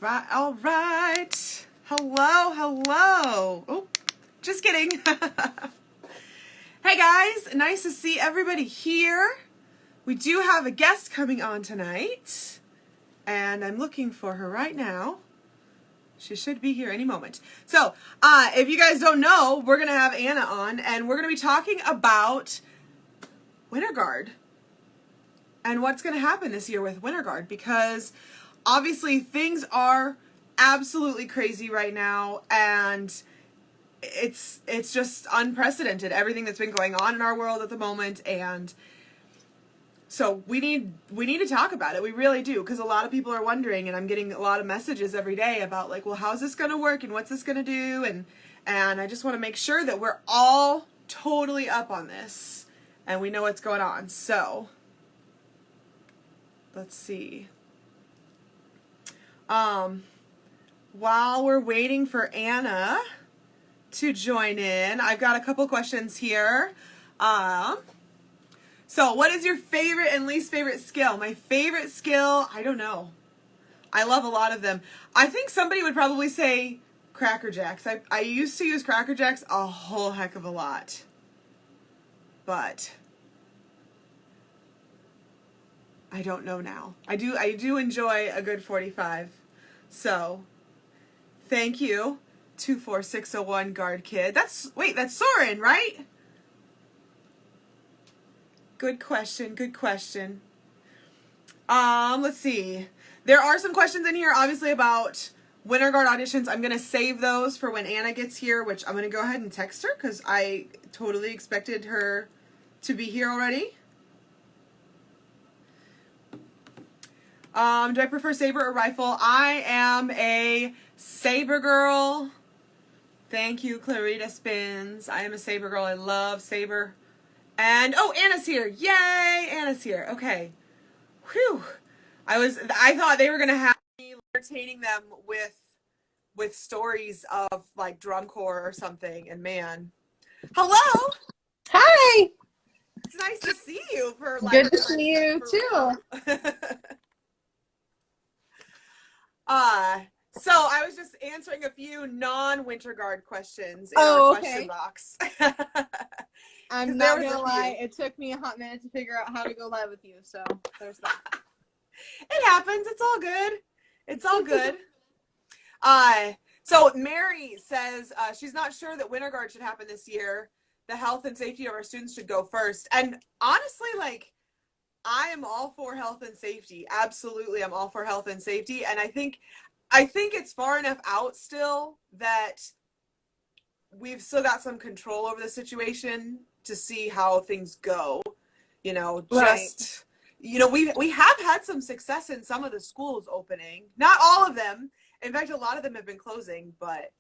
Right, all right. Hello, hello. Oh, just kidding. Hey guys, nice to see everybody here. We do have a guest coming on tonight, and I'm looking for her right now. She should be here any moment. So, if you guys don't know, we're going to have Anna on, and we're going to be talking about Winter Guard and what's going to happen this year with Winter Guard, because obviously things are absolutely crazy right now, and it's just unprecedented, everything that's been going on in our world at the moment. And so we need to talk about it. We really do, because a lot of people are wondering, and I'm getting a lot of messages every day about like, well, how's this going to work and what's this going to do? And I just want to make sure that we're all totally up on this and we know what's going on. So let's see. While we're waiting for Anna to join in, I've got a couple questions here. So what is your favorite and least favorite skill? My favorite skill, I don't know. I love a lot of them. I think somebody would probably say Cracker Jacks. I used to use Cracker Jacks a whole heck of a lot. But I don't know now. I do enjoy a good 45. So thank you, 24601 Guard Kid. That's Soren, right? Good question. Let's see. There are some questions in here, obviously, about Winter Guard auditions. I'm going to save those for when Anna gets here, which I'm going to go ahead and text her, because I totally expected her to be here already. Do I prefer saber or rifle? I am a saber girl. Thank you, Clarita Spins. I am a saber girl. I love saber. And, oh, Anna's here. Yay, Anna's here. Okay. Whew. I thought they were going to have me entertaining them with stories of, like, drum corps or something. And, man. Hello. Hi. It's nice to see you. Good to see you, too. So I was just answering a few non-Winter Guard questions in our question box. I'm not gonna lie, it took me a hot minute to figure out how to go live with you, so there's that. It happens. It's all good. It's all good. So Mary says she's not sure that Winter Guard should happen this year. The health and safety of our students should go first. And honestly, like, I am all for health and safety. Absolutely, I'm all for health and safety. And I think it's far enough out still that we've still got some control over the situation to see how things go. You know, just, you know, we have had some success in some of the schools opening. Not all of them. In fact, a lot of them have been closing, but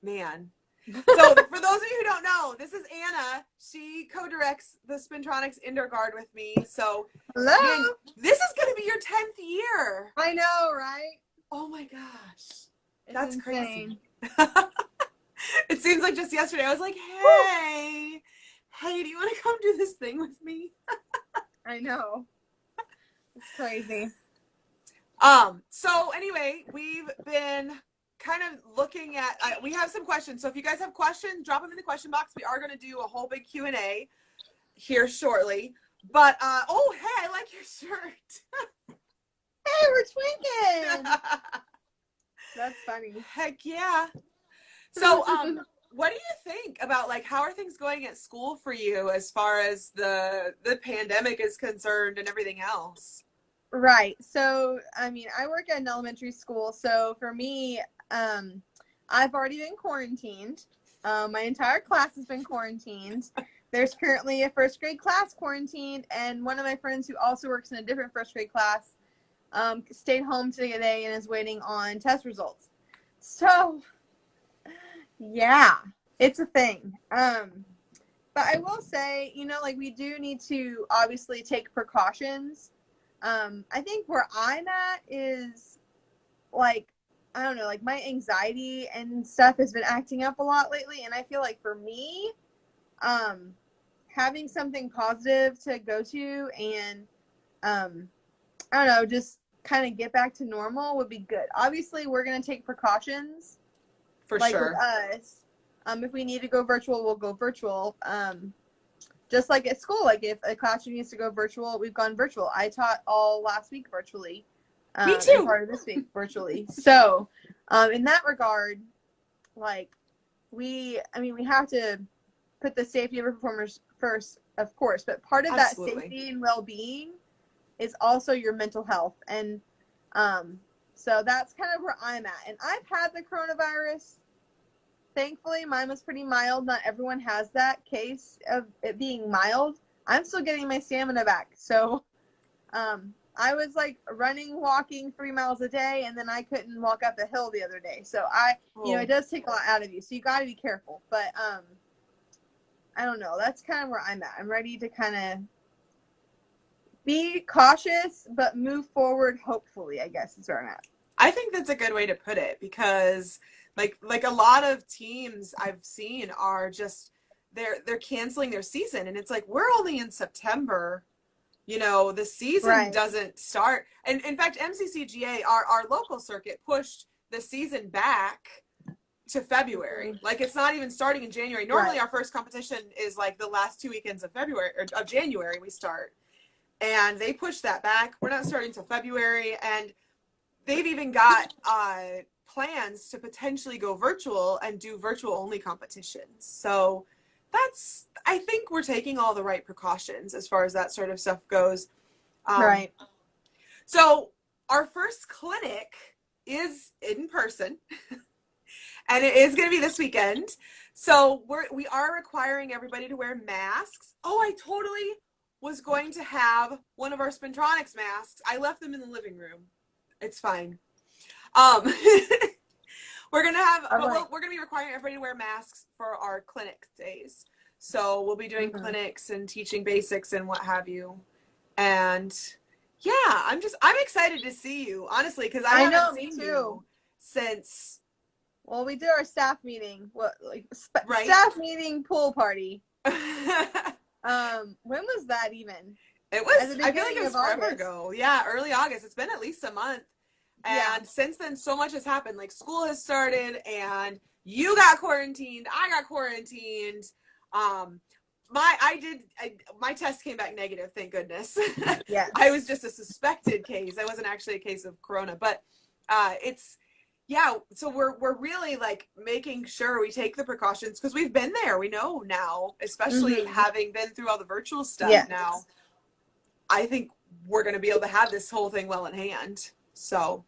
man. So for those of you who don't know, this is Anna. She co-directs the Spintronics Indoor Guard with me. So hello. Man, this is going to be your 10th year. I know, right? Oh my gosh. That's insane. Crazy. It seems like just yesterday I was like, hey, do you want to come do this thing with me? I know. It's crazy. So anyway, we've been kind of looking at, we have some questions. So if you guys have questions, drop them in the question box. We are going to do a whole big Q&A here shortly. But, oh, hey, I like your shirt. Hey, we're twinking. That's funny. Heck yeah. So, what do you think about, like, how are things going at school for you as far as the pandemic is concerned and everything else? Right. So, I mean, I work at an elementary school. So for me, I've already been quarantined. My entire class has been quarantined. There's currently a first grade class quarantined, and one of my friends who also works in a different first grade class stayed home today and is waiting on test results. So, yeah, it's a thing. But I will say, you know, like, we do need to obviously take precautions. I think where I'm at is, like, I don't know, like, my anxiety and stuff has been acting up a lot lately, and I feel like for me, having something positive to go to and, I don't know, just kind of get back to normal would be good. Obviously, we're going to take precautions. For like sure. with us. If we need to go virtual, we'll go virtual. Just like at school, like if a classroom needs to go virtual, we've gone virtual. I taught all last week virtually. Me And too. part of this week virtually. So, in that regard, like we have to put the safety of our performers first, of course, but part of Absolutely. that safety and well-being is also your mental health. And so that's kind of where I'm at. And I've had the coronavirus. Thankfully, mine was pretty mild. Not everyone has that case of it being mild. I'm still getting my stamina back. So I was like running, walking 3 miles a day, and then I couldn't walk up a hill the other day. So it does take a lot out of you. So you got to be careful. But I don't know. That's kind of where I'm at. I'm ready to kind of be cautious, but move forward, hopefully, I guess is where I'm at. I think that's a good way to put it, because like a lot of teams I've seen are just they're canceling their season, and it's like, we're only in September, the season doesn't start. And in fact, MCCGA, our local circuit, pushed the season back to February. Like, it's not even starting in January. Normally our first competition is like the last 2 weekends of February, or of January we start, and they pushed that back. We're not starting until February, and they've even got plans to potentially go virtual and do virtual only competitions. So I think we're taking all the right precautions as far as that sort of stuff goes. Right. So our first clinic is in person and it is going to be this weekend. So we are requiring everybody to wear masks. Oh, I totally was going to have one of our Spintronics masks. I left them in the living room. It's fine. We're gonna be requiring everybody to wear masks for our clinic days. So we'll be doing clinics and teaching basics and what have you. And yeah, I'm excited to see you, honestly, because I haven't seen you since. Well, we did our staff meeting. Staff meeting pool party. When was that even? It was, I feel like it was forever ago. Yeah, early August. It's been at least a month. And since then, so much has happened. Like, school has started, and you got quarantined. I got quarantined. My test came back negative, thank goodness. Yeah. I was just a suspected case. I wasn't actually a case of corona. But so we're really like making sure we take the precautions, because we've been there. We know now, especially having been through all the virtual stuff now. I think we're going to be able to have this whole thing well in hand. So,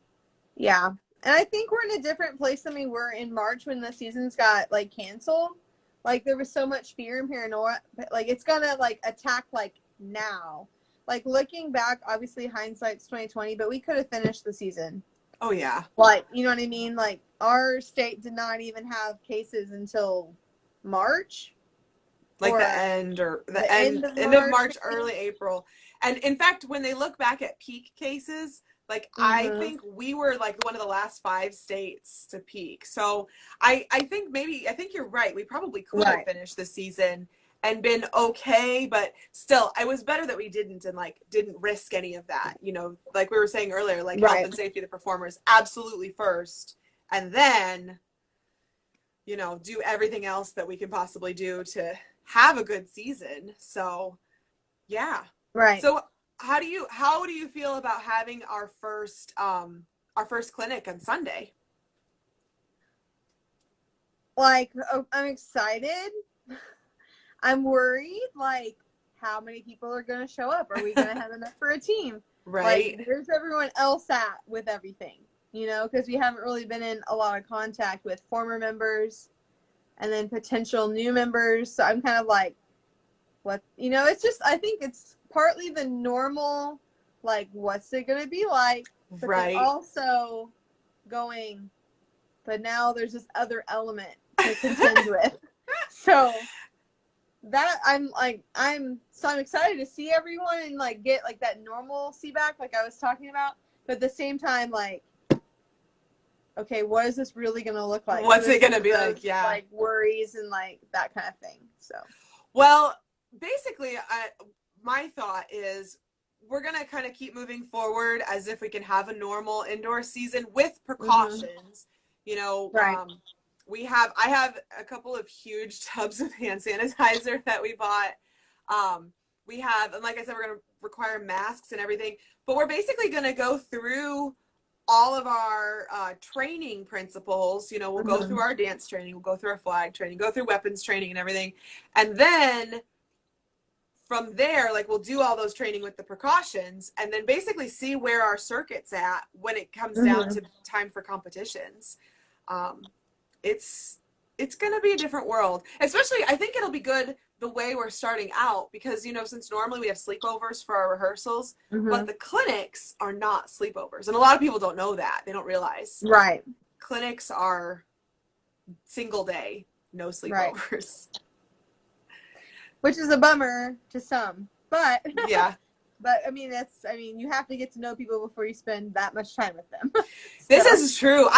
yeah. And I think we're in a different place than we were in March when the seasons got like canceled. Like, there was so much fear and paranoia. Like, it's going to like attack like now. Like, looking back, obviously hindsight's 2020, but we could have finished the season. Oh yeah. Like, you know what I mean? Like, our state did not even have cases until March. Like the end of March, early April. And in fact, when they look back at peak cases, like I think we were like one of the last 5 states to peak. So I think you're right. We probably could have finished the season and been okay, but still, it was better that we didn't and like didn't risk any of that. Like we were saying earlier, like health and safety of the performers absolutely first, and then do everything else that we can possibly do to have a good season. So yeah. Right. So how do you feel about having our first clinic on Sunday? Like, I'm excited. I'm worried, like, how many people are going to show up? Are we going to have enough for a team? Right. Like, where's everyone else at with everything? Because we haven't really been in a lot of contact with former members and then potential new members. So I'm kind of like, what? It's just, I think it's partly the normal, like, what's it going to be like? But then also going, but now there's this other element to contend with. So that I'm excited to see everyone and like get like that normalcy back, like I was talking about. But at the same time, like, okay, what is this really going to look like? What's it going to be like? Yeah. Like worries and like that kind of thing. So, well, basically, my thought is we're going to kind of keep moving forward as if we can have a normal indoor season with precautions. You know, Right. I have a couple of huge tubs of hand sanitizer that we bought. We have, and like I said, we're going to require masks and everything, but we're basically going to go through all of our training principles. You know, we'll go through our dance training, we'll go through our flag training, go through weapons training and everything. And then from there, like, we'll do all those training with the precautions and then basically see where our circuit's at when it comes down to time for competitions. It's going to be a different world, especially I think it'll be good the way we're starting out because, you know, since normally we have sleepovers for our rehearsals, but the clinics are not sleepovers. And a lot of people don't know that. They don't realize. Right. Clinics are single day, no sleepovers. Right. Which is a bummer to some, but yeah. But I mean, you have to get to know people before you spend that much time with them. This is true.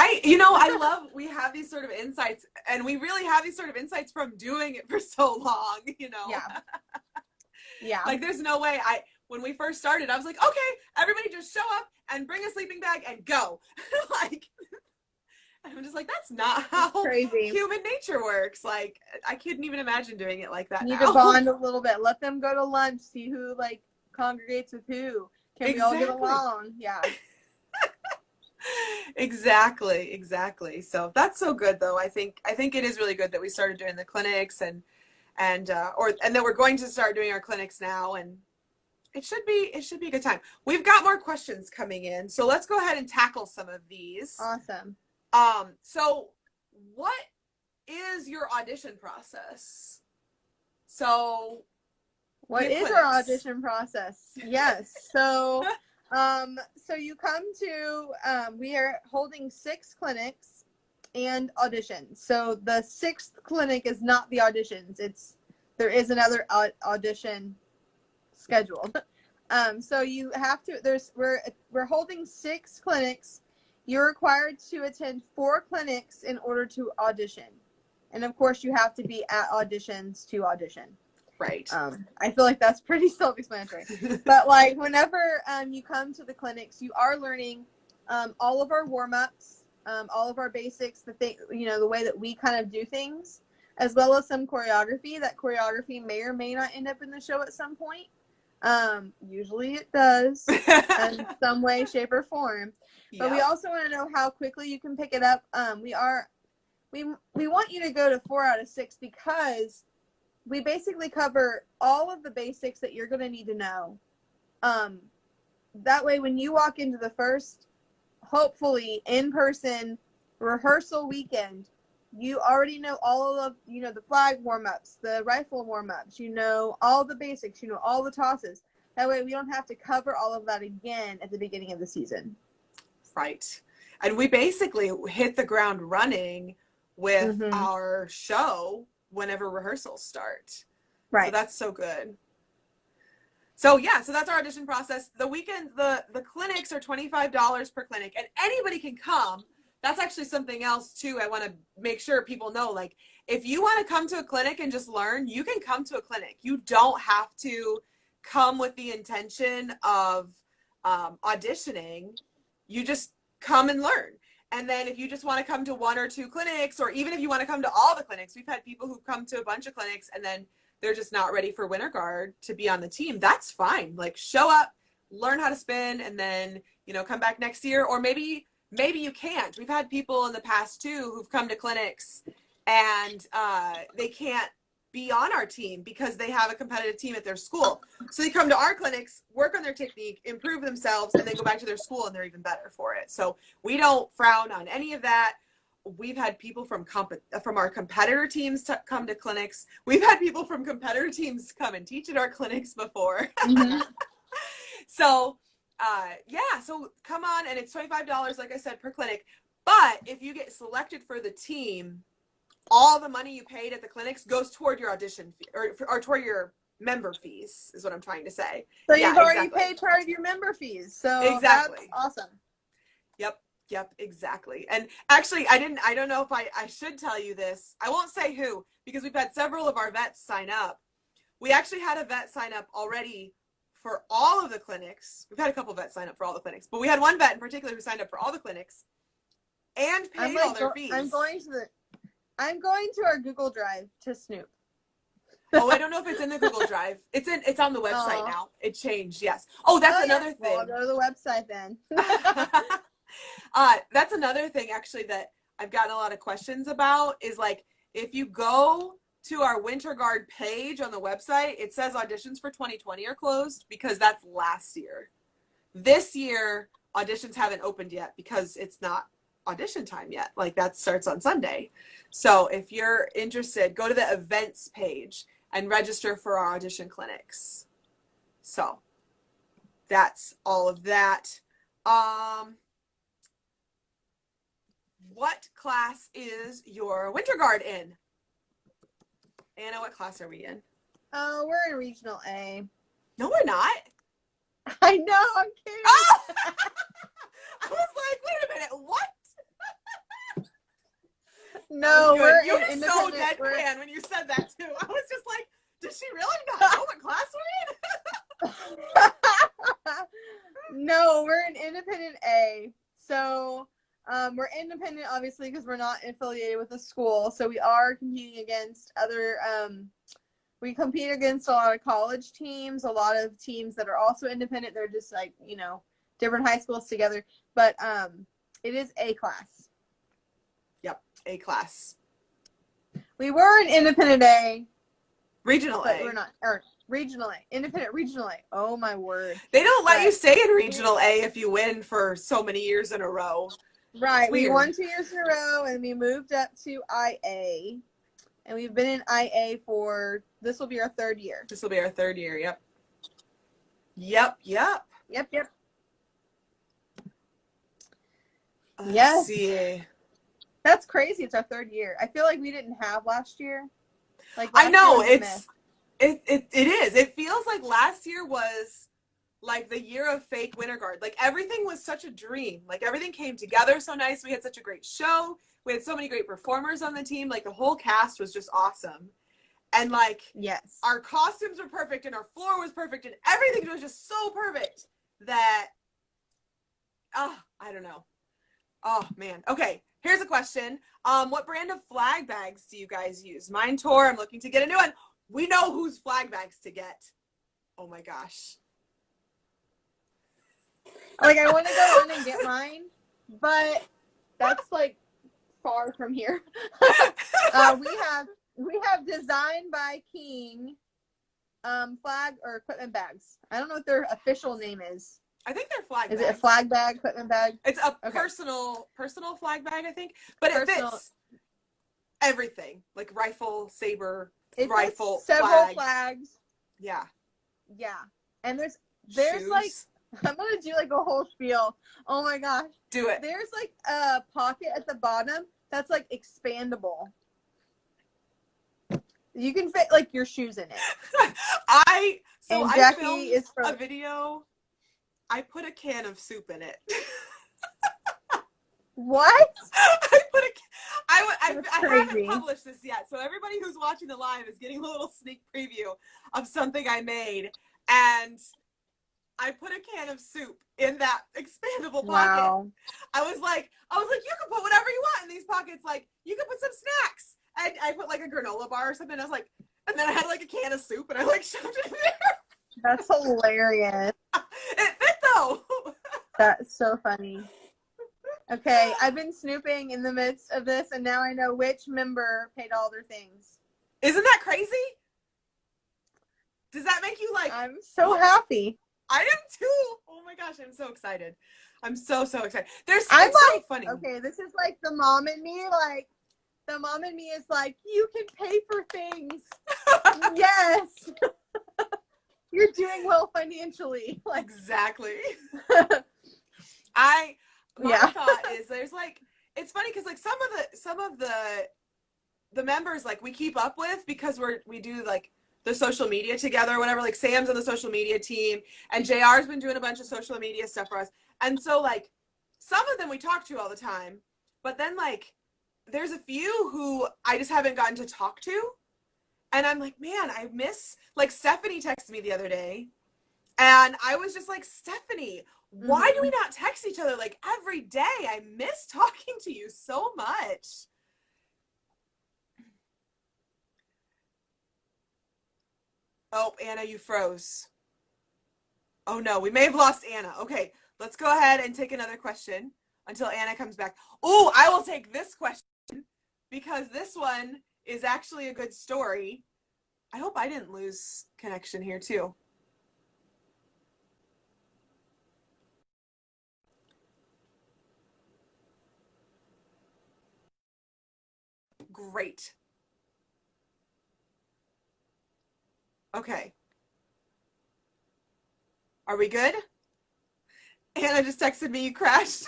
We have these sort of insights, and we really have these sort of insights from doing it for so long, you know? Yeah. Yeah. Like, there's no way when we first started, I was like, okay, everybody just show up and bring a sleeping bag and go. Like, I'm just like, that's not how human nature works. Like, I couldn't even imagine doing it like that. You need to bond a little bit. Let them go to lunch, see who, like, congregates with who. Can we all get along? Yeah. Exactly. So that's so good, though. I think it is really good that we started doing the clinics and that we're going to start doing our clinics now, and it should be a good time. We've got more questions coming in, so let's go ahead and tackle some of these. Awesome. So what is your audition process? So what is our audition process? Yes. So so you come to we are holding 6 clinics and auditions. So the 6th clinic is not the auditions. There is another audition scheduled. So you have to we're holding 6 clinics. You're required to attend 4 clinics in order to audition. And of course you have to be at auditions to audition. Right. I feel like that's pretty self-explanatory. But like whenever you come to the clinics, you are learning all of our warm-ups, all of our basics, the way that we kind of do things, as well as some choreography. That choreography may or may not end up in the show at some point. Usually it does in some way, shape, or form. But we also want to know how quickly you can pick it up. We want you to go to 4 out of 6 because we basically cover all of the basics that you're going to need to know. That way, when you walk into the first, hopefully, in-person rehearsal weekend, you already know all of, the flag warm-ups, the rifle warm-ups, all the basics, all the tosses. That way, we don't have to cover all of that again at the beginning of the season. Right. And we basically hit the ground running with our show whenever rehearsals start. Right. So that's so good. So so that's our audition process. The weekends, the clinics are $25 per clinic, and anybody can come. That's actually something else too. I want to make sure people know, like, if you want to come to a clinic and just learn, you can come to a clinic. You don't have to come with the intention of auditioning. You just come and learn. And then if you just want to come to 1 or 2 clinics, or even if you want to come to all the clinics, we've had people who come to a bunch of clinics and then they're just not ready for Winter Guard to be on the team. That's fine. Like, show up, learn how to spin, and then, come back next year. Or maybe you can't. We've had people in the past too who've come to clinics and they can't be on our team because they have a competitive team at their school. So they come to our clinics, work on their technique, improve themselves, and then go back to their school and they're even better for it. So we don't frown on any of that. We've had people from our competitor teams to come to clinics. We've had people from competitor teams come and teach at our clinics before. So so come on, and it's $25, like I said, per clinic. But if you get selected for the team, all the money you paid at the clinics goes toward your audition fee, or toward your member fees, is what I'm trying to say. So you've already paid part of your member fees. So that's awesome. Yep, exactly. And actually, I don't know if I should tell you this. I won't say who, because we've had several of our vets sign up. We actually had a vet sign up already for all of the clinics. We've had a couple vets sign up for all the clinics, but we had one vet in particular who signed up for all the clinics and paid all their fees. I'm going to our Google Drive to snoop. Oh, I don't know if it's in the Google Drive. It's on the website now. It changed, yes. Oh, that's another thing. Well, I'll go to the website then. That's another thing actually that I've gotten a lot of questions about is like, if you go to our Winter Guard page on the website, it says auditions for 2020 are closed because that's last year. This year, auditions haven't opened yet because it's not audition time yet. Like that starts on Sunday. So if you're interested, go to the events page and register for our audition clinics. So that's all of that. What class is your Winter Guard in? Anna, what class are we in? Oh, we're in Regional A. No, we're not. I know, I'm kidding. Oh! I was like, wait a minute, what? No, we're you in were so independent. deadpan when you said that too. I was just like, does she really not know what class we're in? No, we're in Independent A. So we're independent, obviously, because we're not affiliated with a school. So we are competing against other. We compete against a lot of college teams, a lot of teams that are also independent. They're just like, different high schools together. But it is A class. Yep, A class. We were in Independent A. Regional but A. We're not. Or Regional A. Independent Regional A. Oh, my word. They don't let you stay in Regional A if you win for so many years in a row. Right. We won 2 years in a row, and we moved up to IA. And we've been in IA this will be our 3rd year. This will be our 3rd year, yep. Yep. Yes. See. That's crazy. It's our 3rd year. I feel like we didn't have last year. I know, it is. It feels like last year was like the year of fake Winter Guard. Like everything was such a dream. Like everything came together so nice. We had such a great show. We had so many great performers on the team. Like the whole cast was just awesome. And like, yes, our costumes were perfect and our floor was perfect and everything was just so perfect that, I don't know. Oh man. Okay. Here's a question. What brand of flag bags do you guys use? Mine tore. I'm looking to get a new one. We know whose flag bags to get. Oh my gosh. Like I want to go on and get mine, but that's like far from here. We have Design by King flag or equipment bags. I don't know what their official name is. I think they're flag bags. Is it a flag bag, equipment bag? It's a personal flag bag, I think. But it fits everything. Like rifle, saber, rifle, several flags. Yeah. Yeah. And there's Shoes. like, I'm going to do like a whole spiel. Oh my gosh. Do it. There's like a pocket at the bottom that's like expandable. You can fit like your shoes in it. I filmed is a video. I put a can of soup in it. What? I haven't published this yet, so everybody who's watching the live is getting a little sneak preview of something I made, and I put a can of soup in that expandable pocket. Wow. I was like, you can put whatever you want in these pockets. Like, you can put some snacks. And I put like a granola bar or something. I was like, and then I had like a can of soup, and I like shoved it in there. That's hilarious. It fit though. That's so funny. Okay, I've been snooping in the midst of this, and now I know which member paid all their things. Isn't that crazy? Does that make you like? I'm so happy. I am too. Oh my gosh, I'm so excited. I'm so excited. It's so funny. Okay, this is like the mom in me. Like the mom in me is like, you can pay for things. Yes. You're doing well financially. Like exactly. My thought is there's like, it's funny because like some of the members like we keep up with because we do like the social media together or whatever. Like Sam's on the social media team and JR's been doing a bunch of social media stuff for us. And so like some of them we talk to all the time, but then like there's a few who I just haven't gotten to talk to. And I'm like, man, I miss, like Stephanie texted me the other day And I was just like, Stephanie, why do we Mhm. not text each other like every day? I miss talking to you so much. Oh, Anna, you froze. Oh no, we may have lost Anna. Okay, let's go ahead and take another question until Anna comes back. Oh, I will take this question because this one is actually a good story. I hope I didn't lose connection here too. Great. Okay. Are we good? Anna just texted me you crashed.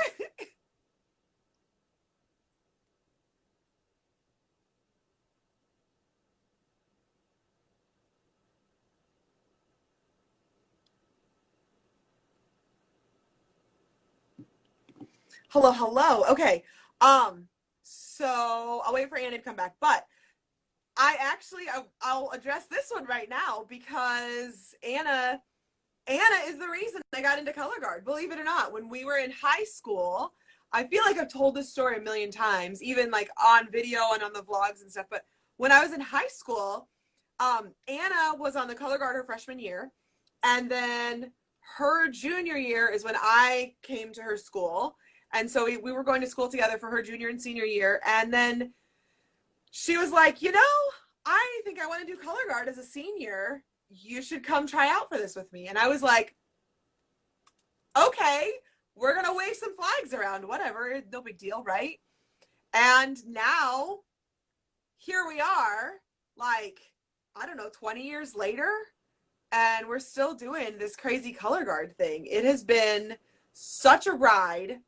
Hello, hello. Okay. So I'll wait for Anna to come back, but I'll address this one right now because Anna is the reason I got into color guard. Believe it or not, when we were in high school, I feel like I've told this story a million times, even like on video and on the vlogs and stuff. But when I was in high school, Anna was on the color guard her freshman year, and then her junior year is when I came to her school, and so we were going to school together for her junior and senior year, and then she was like, I think I want to do color guard as a senior. You should come try out for this with me. And I was like, okay, we're going to wave some flags around, whatever, no big deal, right? And now here we are, like, I don't know, 20 years later, and we're still doing this crazy color guard thing. It has been such a ride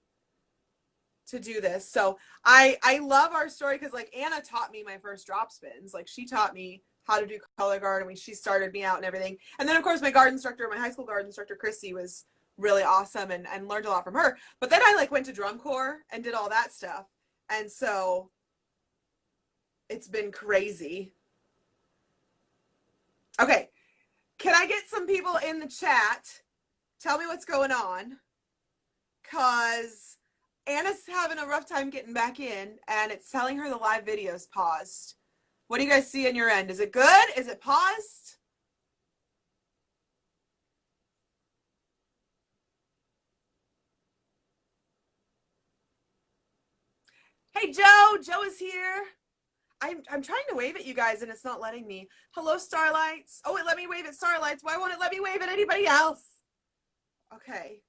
to do this. So I love our story because like Anna taught me my first drop spins. Like she taught me how to do color guard. I mean, she started me out and everything. And then of course my garden instructor, my high school garden instructor, Christy, was really awesome and learned a lot from her. But then I like went to drum corps and did all that stuff. And so it's been crazy. Okay. Can I get some people in the chat? Tell me what's going on. Cause Anna's having a rough time getting back in, and it's telling her the live video's paused. What do you guys see on your end? Is it good? Is it paused? Hey, Joe. Joe is here. I'm trying to wave at you guys, and it's not letting me. Hello, Starlights. Oh, it let me wave at Starlights. Why won't it let me wave at anybody else? Okay.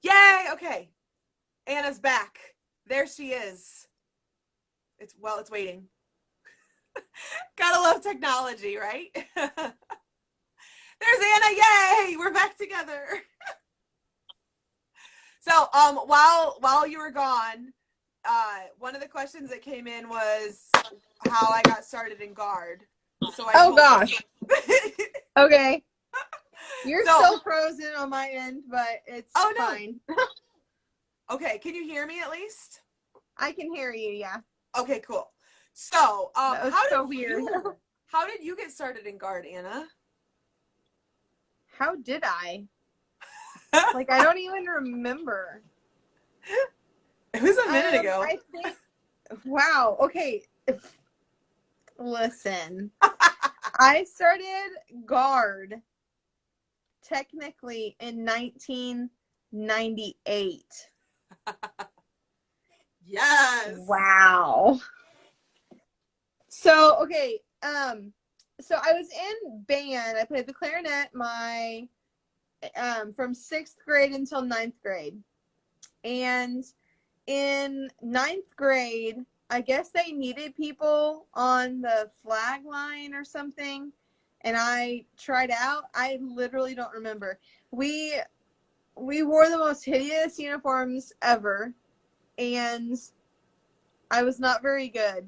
Yay! Okay. Anna's back. There she is. It's waiting. Gotta love technology, right? There's Anna. Yay! We're back together. So, while you were gone, one of the questions that came in was how I got started in guard. So Oh gosh. Okay. You're So- still frozen on my end, but it's Oh, no. fine. Okay, can you hear me at least? I can hear you, yeah. Okay, cool. So, That was so weird. How did you get started in guard, Anna? How did I? Like, I don't even remember. It was a minute ago. I think, wow, okay. Listen, I started guard technically in 1998. Yes. Wow. So, okay, so I was in band. I played the clarinet from 6th grade until 9th grade. And in 9th grade, I guess they needed people on the flag line or something. And I tried out. I literally don't remember. We wore the most hideous uniforms ever. And I was not very good.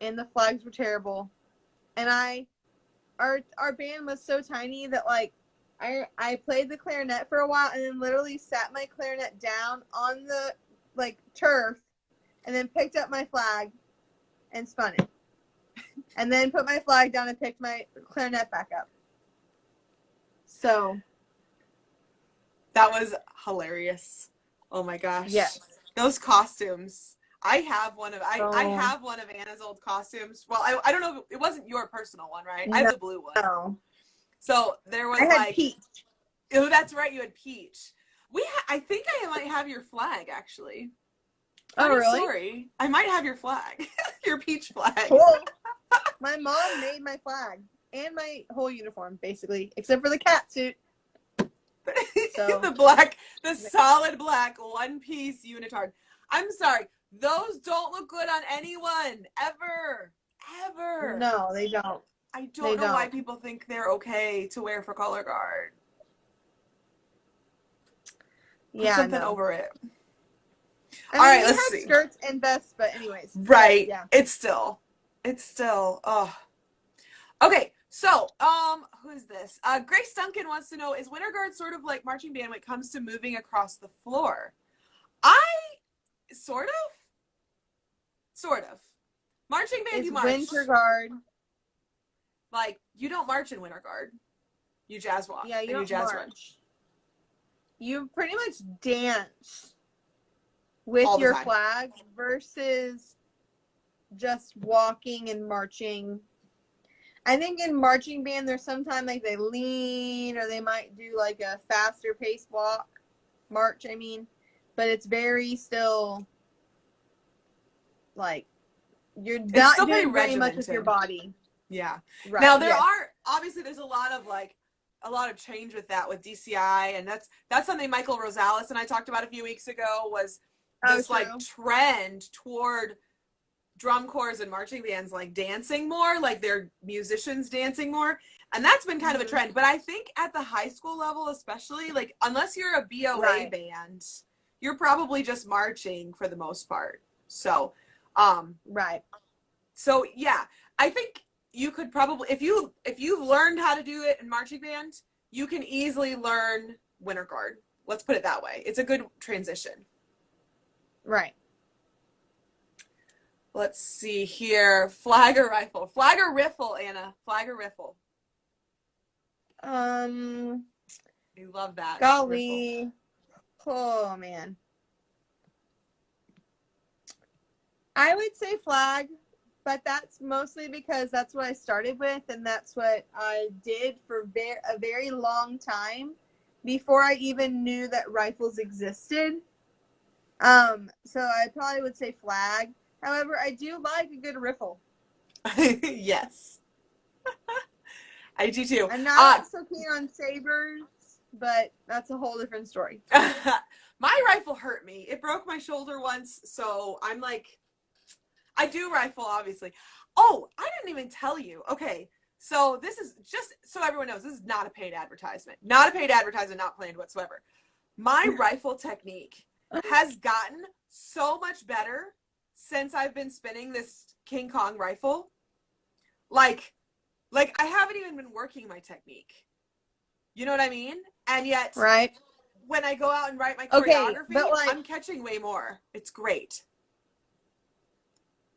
And the flags were terrible. And our band was so tiny that like I played the clarinet for a while and then literally sat my clarinet down on the like turf and then picked up my flag and spun it. And then put my flag down and picked my clarinet back up. So that was hilarious. Oh my gosh. Yes. Those costumes. I have one of Anna's old costumes. Well, I don't know, it wasn't your personal one, right? I have the blue one. No. So there was I had Peach. Oh, that's right, you had Peach. I think I might have your flag actually. Oh, really? Sorry. I might have your flag. Your Peach flag. Cool. My mom made my flag and my whole uniform, basically, except for the cat suit. So. the solid black one-piece unitard. I'm sorry. Those don't look good on anyone. Ever. No, they don't. I don't know why people think they're okay to wear for color guard. Yeah, something over it. I All mean, right, let's see. Skirts and vests, but anyways. Right. Yeah. It's still. Oh. Okay. So, who is this? Grace Duncan wants to know, is winter guard sort of like marching band when it comes to moving across the floor? Sort of. Marching band, you march. Winter guard. Like, you don't march in winter guard. You jazz walk. Yeah, you don't jazz march. run. You pretty much dance with your flag versus just walking and marching. I think in marching band, there's sometimes like they lean or they might do like a faster paced march, but it's very still like you're not doing very much with your body. Yeah. Right. Now there's a lot of change with that with DCI, and that's something Michael Rosales and I talked about a few weeks ago was this like trend toward drum corps and marching bands like dancing more, like they're musicians dancing more, and that's been kind of a trend. But I think at the high school level especially, like unless you're a BOA band, you're probably just marching for the most part. So right. So yeah, I think you could probably, if you've learned how to do it in marching band, you can easily learn winter guard. Let's put it that way. It's a good transition. Right. Let's see here. Flag or rifle? Flag or riffle, Anna? Flag or riffle? You love that. Golly. Riffle. Oh man. I would say flag, but that's mostly because that's what I started with, and that's what I did for a very long time before I even knew that rifles existed. So I probably would say flag. However, I do like a good riffle. Yes. I do too. I'm not so keen on sabers, but that's a whole different story. My rifle hurt me. It broke my shoulder once, so I'm like, I do rifle, obviously. Oh, I didn't even tell you. Okay, so this is just so everyone knows, this is not a paid advertisement. Not a paid advertisement, not planned whatsoever. My rifle technique has gotten so much better since I've been spinning this King Kong rifle. Like I haven't even been working my technique. You know what I mean? And yet, right, when I go out and write my choreography, but I'm catching way more. It's great.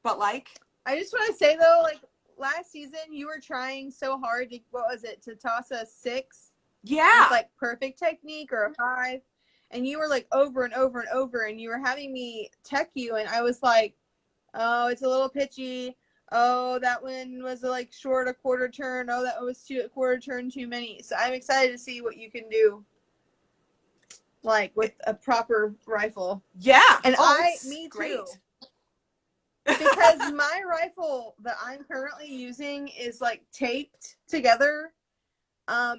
But I just want to say though, like last season, you were trying so hard to toss a 6? Yeah. With, like perfect technique or a 5. And you were like over and over and over, and you were having me tech you, and I was like, oh, it's a little pitchy. Oh, that one was like short a quarter turn. Oh, that was a quarter turn too many. So I'm excited to see what you can do, like with a proper rifle. Yeah. And me great. too. Because my rifle that I'm currently using is like taped together.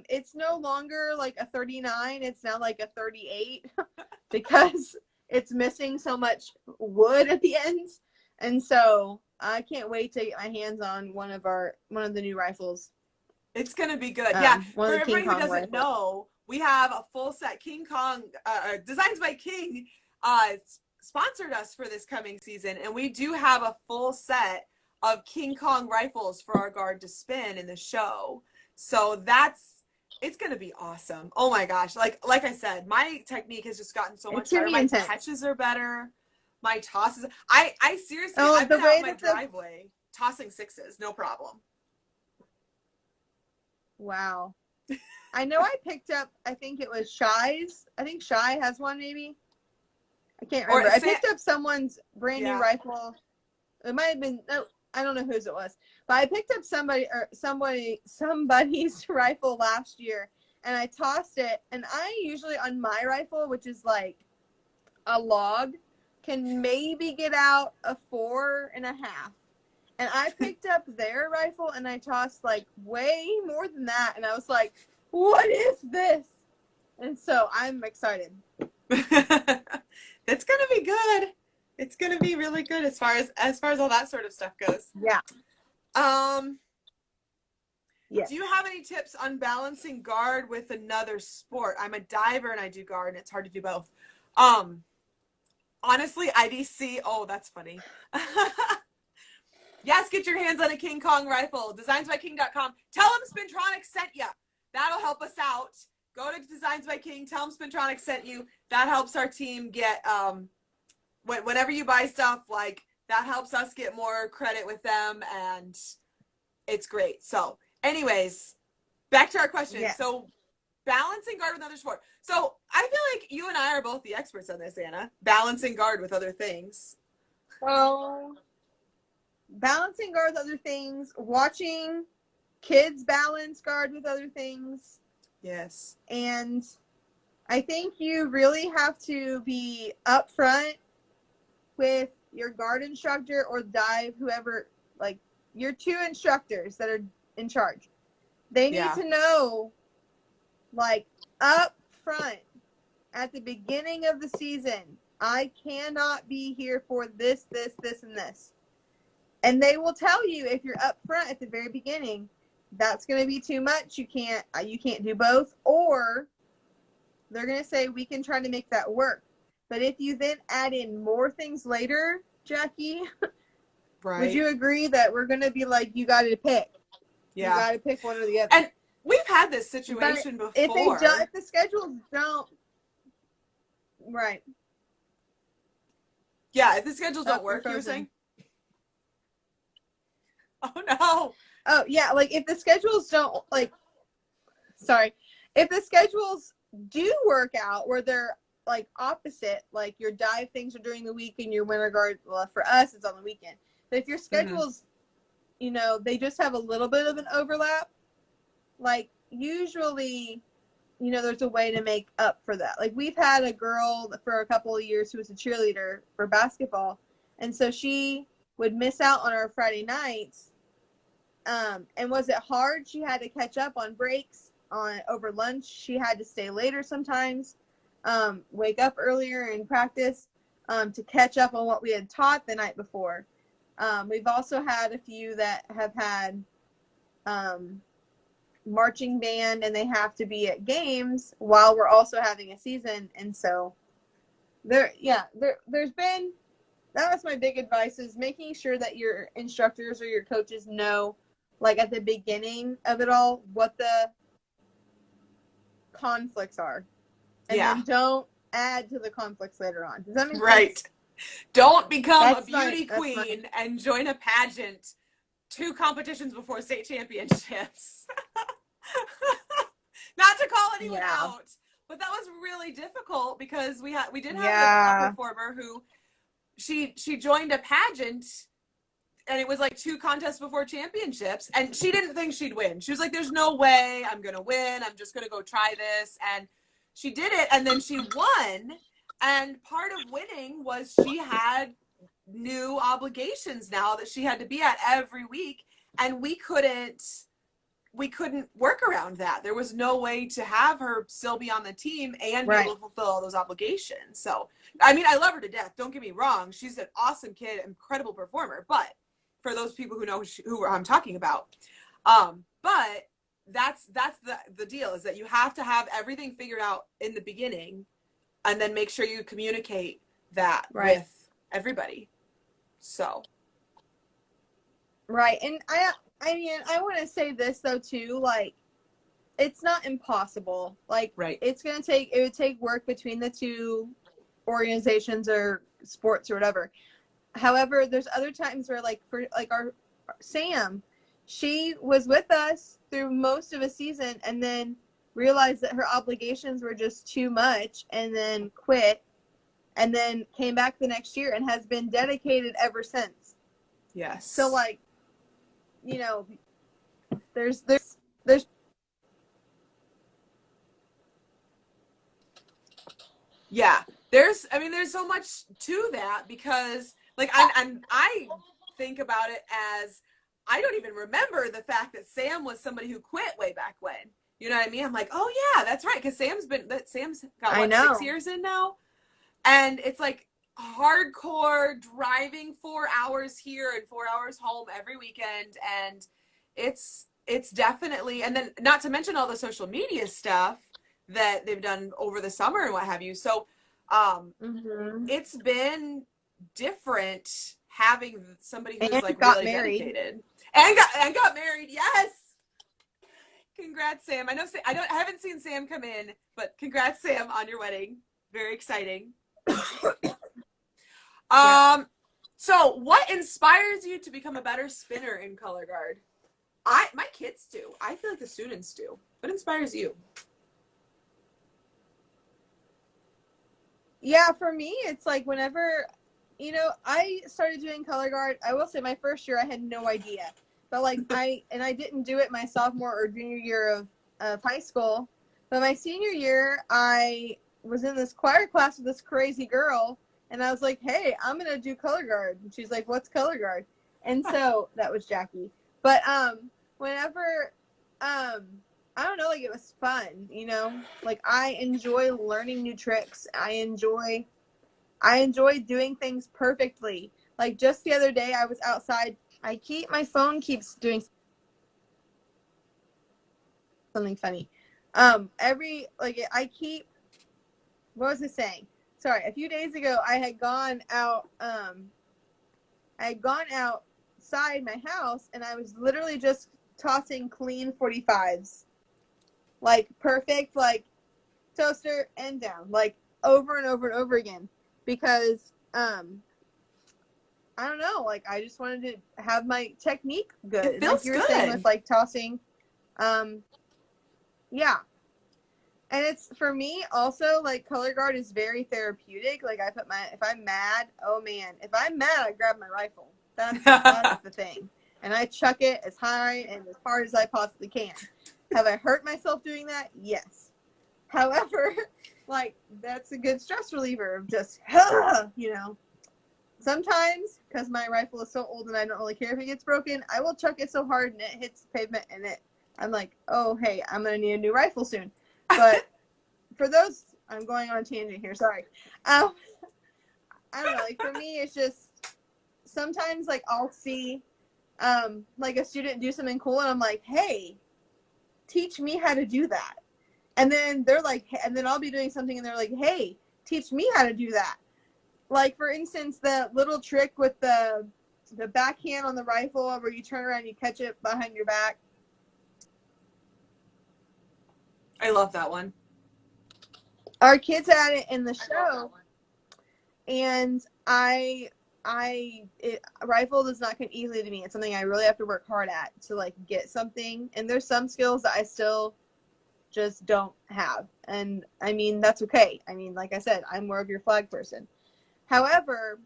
It's no longer like a 39. It's now like a 38 because it's missing so much wood at the ends. And so I can't wait to get my hands on one of the new rifles. It's going to be good. Yeah. For everybody who doesn't rifles. know, we have a full set King Kong, Designs by King, sponsored us for this coming season. And we do have a full set of King Kong rifles for our guard to spin in the show. So that's It's gonna be awesome. Oh my gosh. Like I said, my technique has just gotten so much It's gonna better. be My intense. catches are better. My tosses. I seriously, Oh, I've the been out way in my that driveway tossing sixes, no problem. wow. I know I picked up, I think it was Shy's. I think Shy has one maybe. I can't Or remember. I picked up someone's brand new Yeah. rifle. It might have been, no, I don't know whose it was. But I picked up somebody's rifle last year, and I tossed it. And I usually on my rifle, which is like a log, can maybe get out a 4.5. And I picked up their rifle and I tossed like way more than that. And I was like, what is this? And so I'm excited. It's gonna be good. It's gonna be really good as far as all that sort of stuff goes. Yeah. Yes. Do you have any tips on balancing guard with another sport? I'm a diver and I do guard, and it's hard to do both. Honestly, IDC. Oh, that's funny. Yes, get your hands on a King Kong rifle. Designsbyking.com. Tell them Spintronics sent you. That'll help us out. Go to Designs by King. Tell them Spintronics sent you. That helps our team get, whenever you buy stuff, like, that helps us get more credit with them, and it's great. So, anyways, back to our question. Yeah. So, balancing guard with other sport. So, I feel like you and I are both the experts on this, Anna. Balancing guard with other things. Well, balancing guard with other things, watching kids balance guard with other things. Yes. And I think you really have to be upfront with your guard instructor or dive, whoever, like your two instructors that are in charge. They need to know, like, up front at the beginning of the season, I cannot be here for this, and this. And they will tell you if you're up front at the very beginning, that's going to be too much. You can't do both. Or they're going to say, we can try to make that work. But if you then add in more things later, Jackie, right, would you agree that we're going to be like, you got to pick? Yeah. You got to pick one or the other. And we've had this situation before. If the schedules don't, right. Yeah, if the schedules don't work, you were saying? Oh, no. Oh, yeah, like, if the schedules don't, like, if the schedules do work out where they're, like, opposite, like, your dive things are during the week and your winter guard, well, for us, it's on the weekend. But if your schedules, you know, they just have a little bit of an overlap, like, usually, you know, there's a way to make up for that. Like, we've had a girl for a couple of years who was a cheerleader for basketball, and so she would miss out on our Friday nights. And was it hard? She had to catch up on breaks, over lunch. She had to stay later sometimes, wake up earlier and practice, to catch up on what we had taught the night before. We've also had a few that have had, marching band, and they have to be at games while we're also having a season. And so there's been, that was my big advice, is making sure that your instructors or your coaches know, like, at the beginning of it all, what the conflicts are. And then don't add to the conflicts later on. Does that make sense? Right. Don't become a beauty queen and join a pageant 2 competitions before state championships. Not to call anyone out, but that was really difficult because we did have a performer who she joined a pageant, and it was like 2 contests before championships, and she didn't think she'd win. She was like, there's no way I'm going to win. I'm just going to go try this. And she did it, and then she won. And part of winning was she had new obligations now that she had to be at every week, and we couldn't work around that. There was no way to have her still be on the team and be able to fulfill all those obligations. So, I mean, I love her to death. Don't get me wrong. She's an awesome kid, incredible performer. But for those people who know who I'm talking about, but that's the deal, is that you have to have everything figured out in the beginning, and then make sure you communicate that with everybody. So. Right. And I mean, I want to say this though too, like, it's not impossible. Like, Right. it would take work between the two organizations or sports or whatever. However, there's other times where, like, for like our Sam, she was with us through most of a season and then realized that her obligations were just too much and then quit, and then came back the next year and has been dedicated ever since. Yes. So, like, you know, there's Yeah, there's so much to that, because like I think about it as, I don't even remember the fact that Sam was somebody who quit way back when. You know what I mean? I'm like, oh yeah, that's right, because Sam's got what, 6 years in now, and it's like hardcore driving 4 hours here and 4 hours home every weekend, and it's definitely, and then not to mention all the social media stuff that they've done over the summer and what have you. So it's been different having somebody who's and like got really married. dedicated and got married. Yes. Congrats, Sam. I haven't seen Sam come in, but congrats, Sam, on your wedding. Very exciting. Yeah. So what inspires you to become a better spinner in color guard? My kids do. I feel like the students do. What inspires you? Yeah, for me, it's like whenever, I started doing color guard, I will say my first year I had no idea. But like I didn't do it my sophomore or junior year of high school. But my senior year, I was in this choir class with this crazy girl, and I was like, "Hey, I'm gonna do color guard." And she's like, "What's color guard?" And so that was Jackie. But whenever I don't know, like, it was fun, like, I enjoy learning new tricks. I enjoy doing things perfectly. Like, just the other day I was outside. My phone keeps doing something funny. What was I saying? Sorry, a few days ago I had gone outside my house, and I was literally just tossing clean 45s. Like, perfect, like, toaster and down, like, over and over and over again, because I don't know, like, I just wanted to have my technique good. It feels like you were good. saying with, like, tossing, yeah. And it's, for me also, like, color guard is very therapeutic. Like, if I'm mad, oh man, if I'm mad, I grab my rifle. That's the thing, and I chuck it as high and as hard as I possibly can. Have I hurt myself doing that? Yes. However, like, that's a good stress reliever of just, Sometimes, because my rifle is so old and I don't really care if it gets broken, I will chuck it so hard and it hits the pavement, and I'm like, oh, hey, I'm going to need a new rifle soon. But for those, I'm going on a tangent here, sorry. I don't know, like, for me, it's just, sometimes, like, I'll see, like, a student do something cool, and I'm like, hey, teach me how to do that. And then they're like, and then I'll be doing something, and they're like, hey, teach me how to do that. Like, for instance, the little trick with the backhand on the rifle where you turn around and you catch it behind your back. I love that one. Our kids had it in the show, and rifle does not come easily to me. It's something I really have to work hard at to, like, get something. And there's some skills that I still just don't have. And I mean, that's okay. I mean, like I said, I'm more of your flag person. However,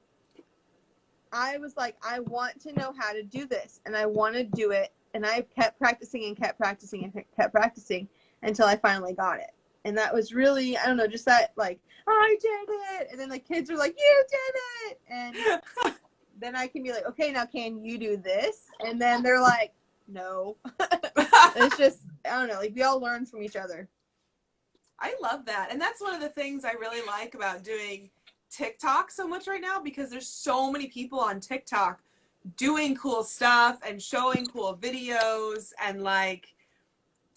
I was like, I want to know how to do this, and I want to do it. And I kept practicing and kept practicing and kept practicing until I finally got it. And that was really, I don't know, just that, like, I did it. And then the kids are like, you did it. And then I can be like, okay, now can you do this? And then they're like, no. It's just, I don't know, like, we all learn from each other. I love that. And that's one of the things I really like about doing TikTok so much right now, because there's so many people on TikTok doing cool stuff and showing cool videos and, like,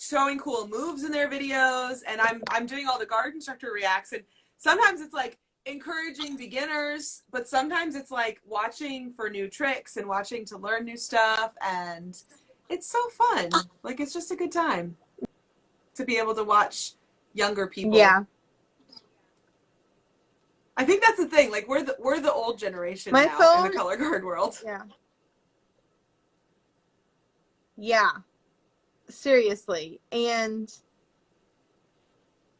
showing cool moves in their videos. And I'm doing all the guard instructor reacts, and sometimes it's like encouraging beginners, but sometimes it's like watching for new tricks and watching to learn new stuff, and it's so fun. Like, it's just a good time. to be able to watch younger people. Yeah. I think that's the thing. Like we're the old generation My now phone, in the color guard world. yeah. Yeah. Seriously. And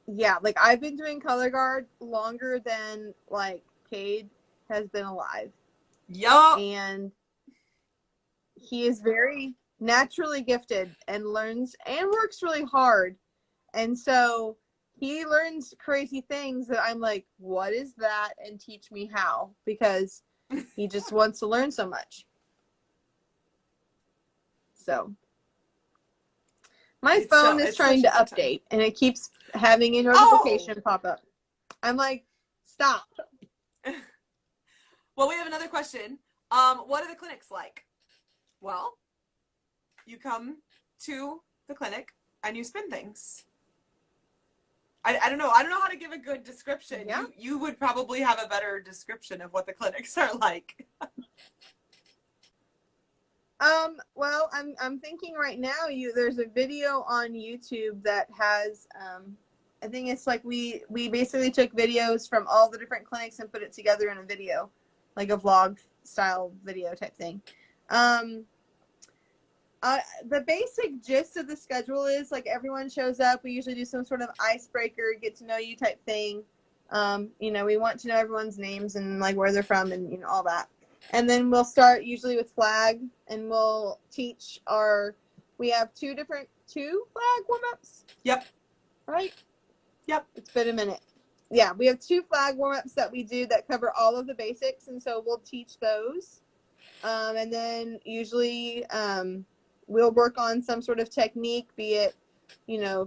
yeah, like I've been doing color guard longer than like Cade has been alive. Yup. And he is very naturally gifted and learns and works really hard. And so he learns crazy things that I'm like, what is that? And teach me how, because he just wants to learn so much. So my phone is trying to update and it keeps having a notification pop up. I'm like, stop. Well, we have another question. What are the clinics like? Well, you come to the clinic and you spin things. I don't know. I don't know how to give a good description. Yeah. You would probably have a better description of what the clinics are like. Well, I'm thinking right now there's a video on YouTube that has I think it's like we basically took videos from all the different clinics and put it together in a video, like a vlog style video type thing. The basic gist of the schedule is like everyone shows up. We usually do some sort of icebreaker, get to know you type thing. We want to know everyone's names and like where they're from and all that. And then we'll start usually with flag, and we'll teach we have two flag warm-ups. Yep. Right? Yep. It's been a minute. Yeah, we have 2 flag warm-ups that we do that cover all of the basics, and so we'll teach those. And then usually we'll work on some sort of technique, be it,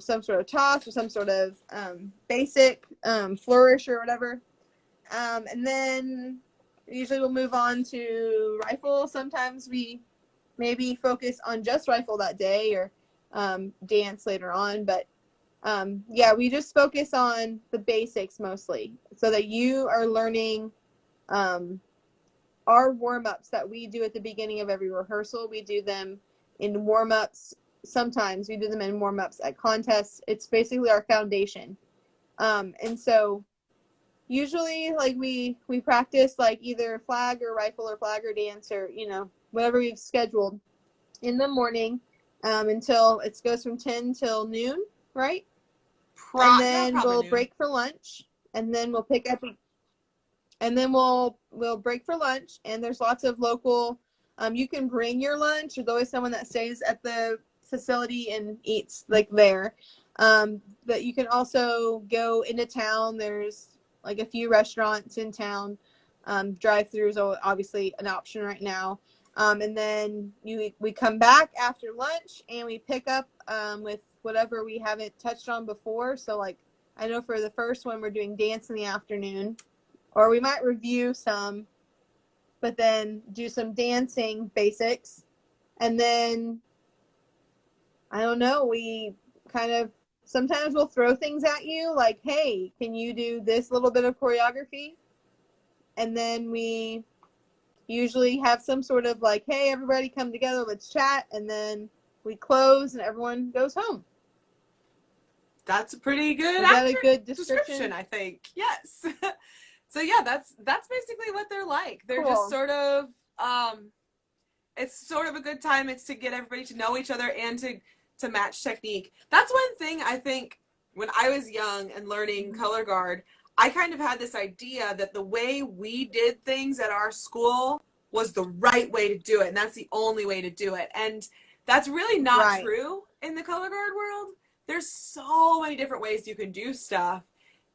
some sort of toss or some sort of basic flourish or whatever. And then usually we'll move on to rifle. Sometimes we maybe focus on just rifle that day or dance later on. But yeah, we just focus on the basics mostly so that you are learning our warm-ups that we do at the beginning of every rehearsal. We do them in warm-ups. Sometimes we do them in warm-ups at contests. It's basically our foundation. And so usually like we practice like either flag or rifle or flag or dance or, whatever we've scheduled in the morning until it goes from 10 till noon, right? And then we'll break for lunch, and then we'll pick up and then we'll break for lunch, and there's lots of local you can bring your lunch. There's always someone that stays at the facility and eats like there. But you can also go into town. There's like a few restaurants in town. Drive-throughs are obviously an option right now. And then we come back after lunch and we pick up with whatever we haven't touched on before. So like I know for the first one we're doing dance in the afternoon, or we might review some, but then do some dancing basics. And then I don't know, we kind of sometimes we'll throw things at you like, hey, can you do this little bit of choreography? And then we usually have some sort of like, hey, everybody come together, let's chat. And then we close and everyone goes home. That's a pretty good, Is that a good description? I think. Yes. So yeah, that's basically what they're like. They're Cool. just sort of it's sort of a good time. It's to get everybody to know each other and to match technique. That's one thing I think when I was young and learning color guard, I kind of had this idea that the way we did things at our school was the right way to do it, and that's the only way to do it. And that's really not true in the color guard world. There's so many different ways you can do stuff.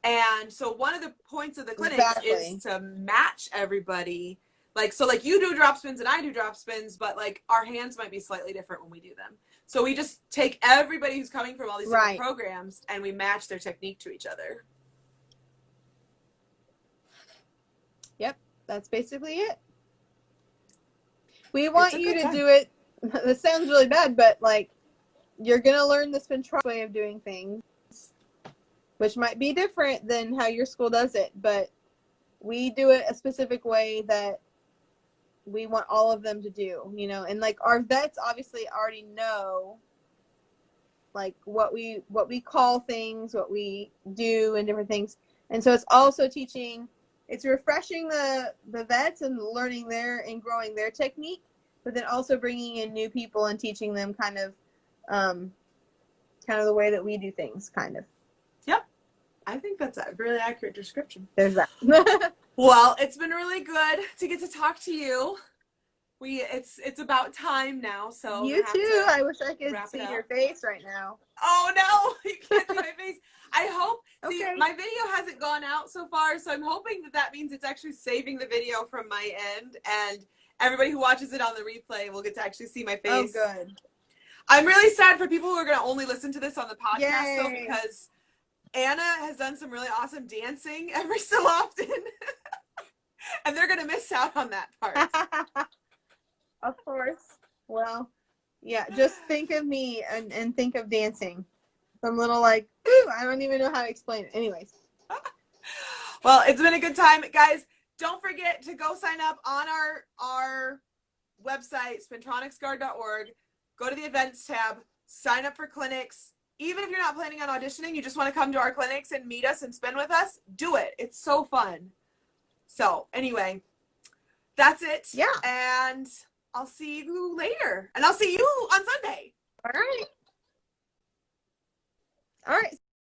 And so one of the points of the clinics is to match everybody. Like, so like you do drop spins and I do drop spins, but like our hands might be slightly different when we do them. So we just take everybody who's coming from all these different programs and we match their technique to each other. Yep, that's basically it. We want you to do it. This sounds really bad, but like you're going to learn the spin way of doing things, which might be different than how your school does it, but we do it a specific way that we want all of them to do, and like our vets obviously already know like what we call things, what we do, and different things. And so it's also teaching. It's refreshing the vets and learning and growing their technique, but then also bringing in new people and teaching them kind of the way that we do things, kind of. Yep. I think that's a really accurate description. There's that. Well, it's been really good to get to talk to you. It's about time now, so You too. I wish I could see your face right now. Oh no, you can't see my face. I hope. Okay. See, my video hasn't gone out so far, so I'm hoping that means it's actually saving the video from my end, and everybody who watches it on the replay will get to actually see my face. Oh, good. I'm really sad for people who are going to only listen to this on the podcast, though, Yay. because Anna has done some really awesome dancing every so often, and they're going to miss out on that part. Of course. Well, yeah, just think of me and think of dancing. Some little like, ooh, I don't even know how to explain it. Anyways. Well, it's been a good time. Guys, don't forget to go sign up on our website, spintronicsguard.org. Go to the events tab, sign up for clinics. Even if you're not planning on auditioning, you just want to come to our clinics and meet us and spend with us, do it. It's so fun. So anyway, that's it. Yeah. And I'll see you later. And I'll see you on Sunday. All right. All right.